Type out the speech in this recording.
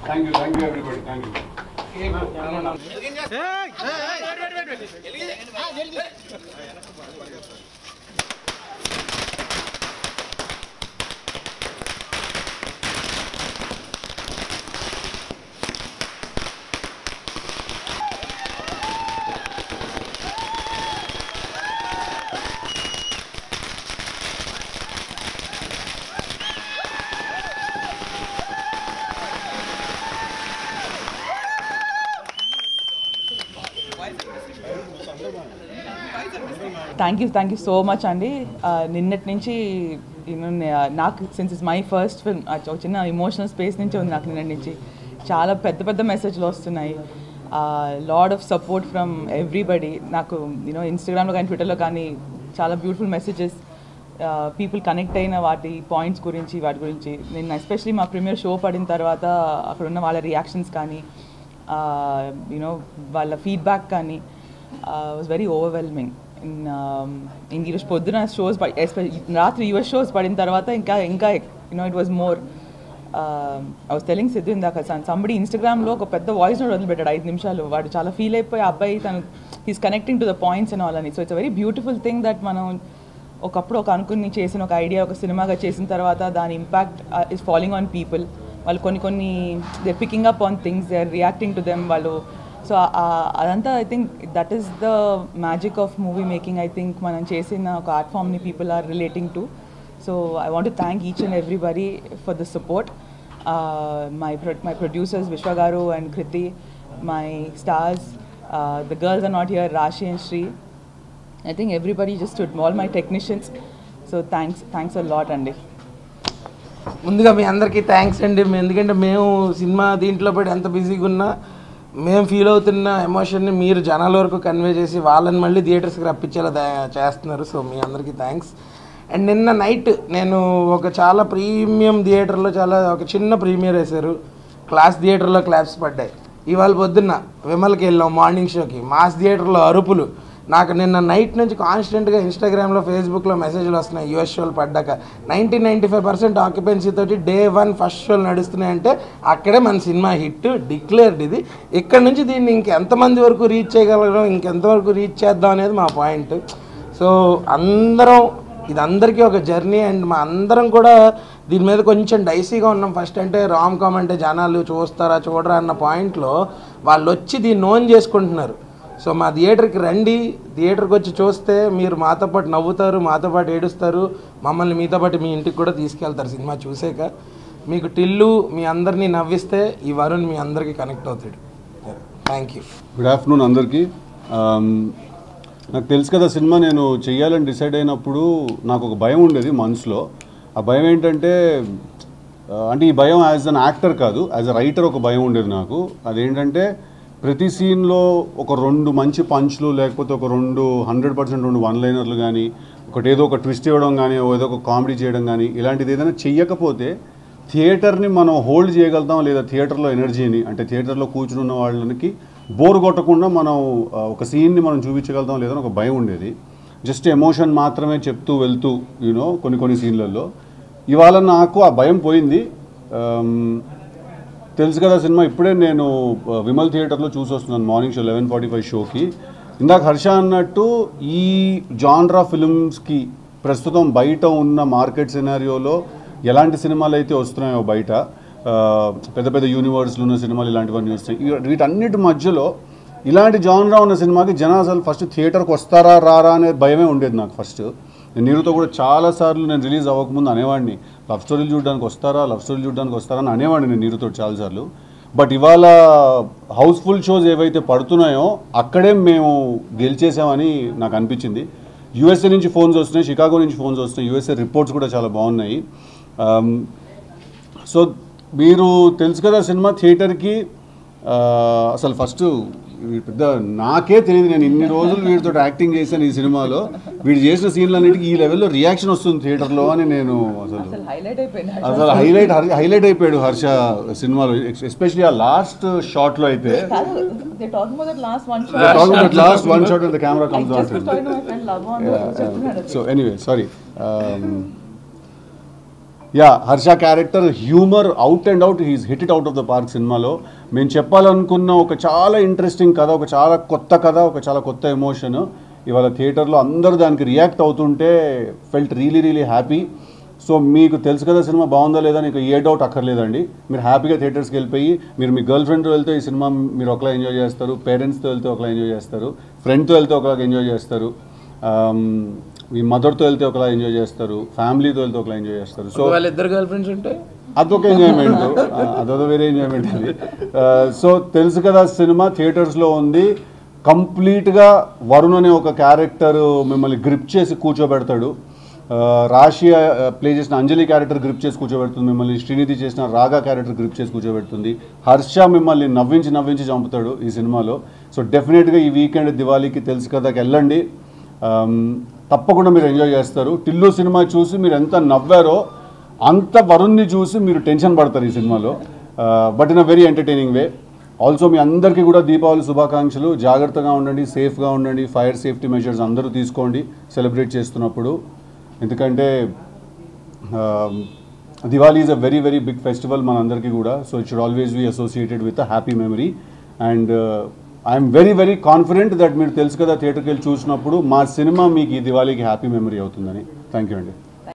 Thank you everybody. Thank you. Thank you so much అండి. నిన్నటి నుంచి నాకు since it's my first film చిన్న ఎమోషనల్ స్పేస్ నుంచి ఉంది నాకు నిన్నటి నుంచి. చాలా పెద్ద మెసేజ్లు వస్తున్నాయి. Lot of support from everybody. నాకు ఇన్స్టాగ్రామ్లో కానీ ట్విట్టర్లో కానీ చాలా బ్యూటిఫుల్ మెసేజెస్, పీపుల్ కనెక్ట్ అయిన వాటి పాయింట్స్ గురించి వాటి గురించి. నేను ఎస్పెషలీ మా ప్రీమియర్ షో పడిన తర్వాత అక్కడ ఉన్న వాళ్ళ రియాక్షన్స్ కానీ వాళ్ళ ఫీడ్బ్యాక్ కానీ వాజ్ వెరీ ఓవర్వెల్మింగ్. ఈరోజు పొద్దున షోస్ రాత్రి యూఎస్ షోస్ పడిన తర్వాత ఇంకా it was more. I was telling Siddhu ఇందాక సంబడి ఇన్స్టాగ్రామ్లో ఒక పెద్ద వాయిస్ నోట్ వదిలిపెట్టాడు 5 నిమిషాలు. వాడు చాలా ఫీల్ అయిపోయి అబ్బాయి తను he's connecting to the points and all అని. So it's a very beautiful thing that మనం ఒకప్పుడు అనుకుని చేసిన ఒక ఐడియా ఒక సినిమాగా చేసిన తర్వాత దాని impact is following on people. వాళ్ళు కొన్ని they picking up on things, they are reacting to them వాళ్ళు. సో అదంతా I think that is the magic of movie making. I think మనం చేసిన ఒక ఆర్ట్ ఫామ్ని people are relating to. So I want to thank each and everybody for the support. My producers Vishwa Garu and Kriti, my stars, the girls are not here, Rashi and Shri. I think everybody just stood, all my technicians. So thanks a lot అండి. ముందుగా మీ అందరికీ thanks అండి. ఎందుకంటే మేము cinema దీంట్లో పడి ఎంత బిజీగా ఉన్నా మేము ఫీల్ అవుతున్న ఎమోషన్ని మీరు జనాల వరకు కన్వే చేసి వాళ్ళని మళ్ళీ థియేటర్స్కి రప్పించేలా చేస్తున్నారు. సో మీ అందరికీ థ్యాంక్స్. అండ్ నిన్న నైట్ నేను ఒక చాలా ప్రీమియం థియేటర్లో ఒక చిన్న ప్రీమియర్ వేశారు. క్లాస్ థియేటర్లో క్లాప్స్ పడ్డాయి. ఇవాళ పొద్దున్న విమల్కి వెళ్ళాం మార్నింగ్ షోకి. మాస్ థియేటర్లో అరుపులు. నాకు నిన్న నైట్ నుంచి కాన్స్టెంట్గా ఇన్స్టాగ్రామ్లో ఫేస్బుక్లో మెసేజ్లు వస్తున్నాయి. యూఎస్ షోలు పడ్డాక 90-95% ఆక్యుపెన్సీ తోటి డే 1 ఫస్ట్ షోలు నడుస్తున్నాయంటే అక్కడే మన సినిమా హిట్ డిక్లేర్డ్. ఇది ఇక్కడ నుంచి దీన్ని ఇంకెంతమంది వరకు రీచ్ చేయగలగడం, ఇంకెంతవరకు రీచ్ చేద్దాం అనేది మా పాయింట్. సో ఇదందరికీ ఒక జర్నీ. అండ్ మా అందరం కూడా దీని మీద కొంచెం డైసీగా ఉన్నాం. ఫస్ట్ అంటే రామ్ కామ్ అంటే జనాలు చూస్తారా చూడరా అన్న పాయింట్లో వాళ్ళు వచ్చి దీన్ని ఓన్ చేసుకుంటున్నారు. సో మా థియేటర్కి రండి, థియేటర్కి వచ్చి చూస్తే మీరు మాతో పాటు నవ్వుతారు, మాతో పాటు ఏడుస్తారు, మమ్మల్ని మీతో పాటు మీ ఇంటికి కూడా తీసుకెళ్తారు. సినిమా చూసాక మీకు టిల్లు మీ అందరినీ నవ్విస్తే ఈ వరుణ్ మీ అందరికీ కనెక్ట్ అవుతాడు. Thank you. గుడ్ ఆఫ్టర్నూన్ అందరికీ. నాకు తెలుసు కదా సినిమా నేను చెయ్యాలని డిసైడ్ అయినప్పుడు నాకు ఒక భయం ఉండేది మనసులో. ఆ భయం ఏంటంటే అంటే ఈ భయం యాజ్ అన్ యాక్టర్ కాదు, యాజ్ అ రైటర్ ఒక భయం ఉండేది నాకు. అదేంటంటే ప్రతి సీన్లో ఒక 2 మంచి పంచ్లు, లేకపోతే ఒక 100% 2 వన్ లైనర్లు కానీ, ఏదో ఒక ట్విస్ట్ ఇవ్వడం కానీ, ఏదో ఒక కామెడీ చేయడం కానీ, ఇలాంటిది ఏదైనా చెయ్యకపోతే థియేటర్ని మనం హోల్డ్ చేయగలుగుతాం లేదా థియేటర్లో ఎనర్జీని, అంటే థియేటర్లో కూర్చుని ఉన్న వాళ్ళకి బోర్ కొట్టకుండా మనం ఒక సీన్ని మనం చూపించగలుగుతాం లేదని ఒక భయం ఉండేది. జస్ట్ ఎమోషన్ మాత్రమే చెప్తూ వెళ్తూ కొన్ని సీన్లలో. ఇవాళ నాకు ఆ భయం పోయింది. తెలుసు కదా సినిమా ఇప్పుడే నేను విమల్ థియేటర్లో చూసి వస్తున్నాను మార్నింగ్ షో 11:45 షోకి. ఇందాక హర్ష అన్నట్టు ఈ జాన్రా ఫిల్మ్స్కి ప్రస్తుతం బయట ఉన్న మార్కెట్ సినారియోలో ఎలాంటి సినిమాలు అయితే వస్తున్నాయో బయట పెద్ద యూనివర్స్లు ఉన్న సినిమాలు ఇలాంటివన్నీ వస్తాయి. వీటన్నిటి మధ్యలో ఇలాంటి జాన్రా ఉన్న సినిమాకి జనాలు అసలు ఫస్ట్ థియేటర్కి వస్తారా రారా అనే భయమే ఉండేది నాకు ఫస్ట్. నేను నీరుతో కూడా చాలాసార్లు నేను రిలీజ్ అవ్వకముందు అనేవాడిని లవ్ స్టోరీలు చూడడానికి వస్తారా అని అనేవాడిని నేను నీరుతో చాలాసార్లు. బట్ ఇవాళ హౌస్ఫుల్ షోస్ ఏవైతే పడుతున్నాయో అక్కడే మేము గెలిచేసామని నాకు అనిపించింది. యూఎస్ఏ నుంచి ఫోన్స్ వస్తున్నాయి, షికాగో నుంచి ఫోన్స్ వస్తున్నాయి, యూఎస్ఏ రిపోర్ట్స్ కూడా చాలా బాగున్నాయి. సో మీరు తెలుసు కదా సినిమా థియేటర్కి అసలు ఫస్ట్ పెద్ద నాకే తెలియదు, నేను ఇన్ని రోజులు వీడితో యాక్టింగ్ చేశాను ఈ సినిమాలో, వీడు చేసిన సీన్లన్నిటికీ ఈ లెవెల్లో రియాక్షన్ వస్తుంది థియేటర్లో అని నేను అసలు హైలైట్ అయిపోయాడు హర్ష సినిమాలో, ఎస్పెషల్లీ ఆ లాస్ట్ షాట్లో అయితే. Last one shot the camera comes on. So anyway sorry, yeah Harsha character humour out and out, he's hit it out of the park సినిమాలో. మేము చెప్పాలనుకున్న ఒక చాలా ఇంట్రెస్టింగ్ కథ, ఒక చాలా కొత్త కథ, ఒక చాలా కొత్త ఎమోషన్ ఇవాళ థియేటర్లో అందరూ దానికి రియాక్ట్ అవుతుంటే ఫెల్ట్ రియలీ హ్యాపీ. సో మీకు తెలుసు కదా సినిమా బాగుందా లేదా నీకు ఏ డౌట్ అక్కర్లేదండి. మీరు హ్యాపీగా థియేటర్స్కి వెళ్ళిపోయి మీరు మీ గర్ల్ ఫ్రెండ్తో వెళ్తే ఈ సినిమా మీరు ఒకలా ఎంజాయ్ చేస్తారు, పేరెంట్స్తో వెళ్తే ఒకలా ఎంజాయ్ చేస్తారు, ఫ్రెండ్తో వెళ్తే ఒకలా ఎంజాయ్ చేస్తారు, మీ మదర్తో వెళ్తే ఒకలా ఎంజాయ్ చేస్తారు, ఫ్యామిలీతో వెళ్తే ఒకలా ఎంజాయ్ చేస్తారు. సో వాళ్ళిద్దరు గర్ల్ ఫ్రెండ్స్ ఉంటే అదొక ఎంజాయ్మెంట్, అదొక వేరే ఎంజాయ్మెంట్ అది. సో తెలుసు కదా సినిమా థియేటర్స్లో ఉంది. కంప్లీట్గా వరుణ్ అనే ఒక క్యారెక్టర్ మిమ్మల్ని గ్రిప్ చేసి కూర్చోబెడతాడు. రాశి ప్లే చేసిన అంజలి క్యారెక్టర్ గ్రిప్ చేసి కూర్చోబెడుతుంది మిమ్మల్ని, శ్రీనిధి చేసిన రాగా క్యారెక్టర్ గ్రిప్ చేసి కూర్చోబెడుతుంది, హర్ష మిమ్మల్ని నవ్వించి చంపుతాడు ఈ సినిమాలో. సో డెఫినెట్గా ఈ వీకెండ్ దివాళీకి తెలుసు కదాకి వెళ్ళండి, తప్పకుండా మీరు ఎంజాయ్ చేస్తారు. టిల్లు సినిమా చూసి మీరు ఎంత నవ్వారో అంత వరుణ్ని చూసి మీరు టెన్షన్ పడతారు ఈ సినిమాలో, but in a very entertaining way. Also మీ అందరికీ కూడా దీపావళి శుభాకాంక్షలు. జాగ్రత్తగా ఉండండి, సేఫ్గా ఉండండి, ఫైర్ సేఫ్టీ మెజర్స్ అందరూ తీసుకోండి సెలబ్రేట్ చేస్తున్నప్పుడు. ఎందుకంటే Diwali is a very big festival మనందరికీ కూడా. So it should always be associated with a happy memory. And I'm very confident that మీరు తెలుసు కదా థియేటర్కి వెళ్ళి చూసినప్పుడు మా సినిమా మీకు ఈ దివాళీకి హ్యాపీ మెమరీ అవుతుందని. థ్యాంక్ యూ అండి.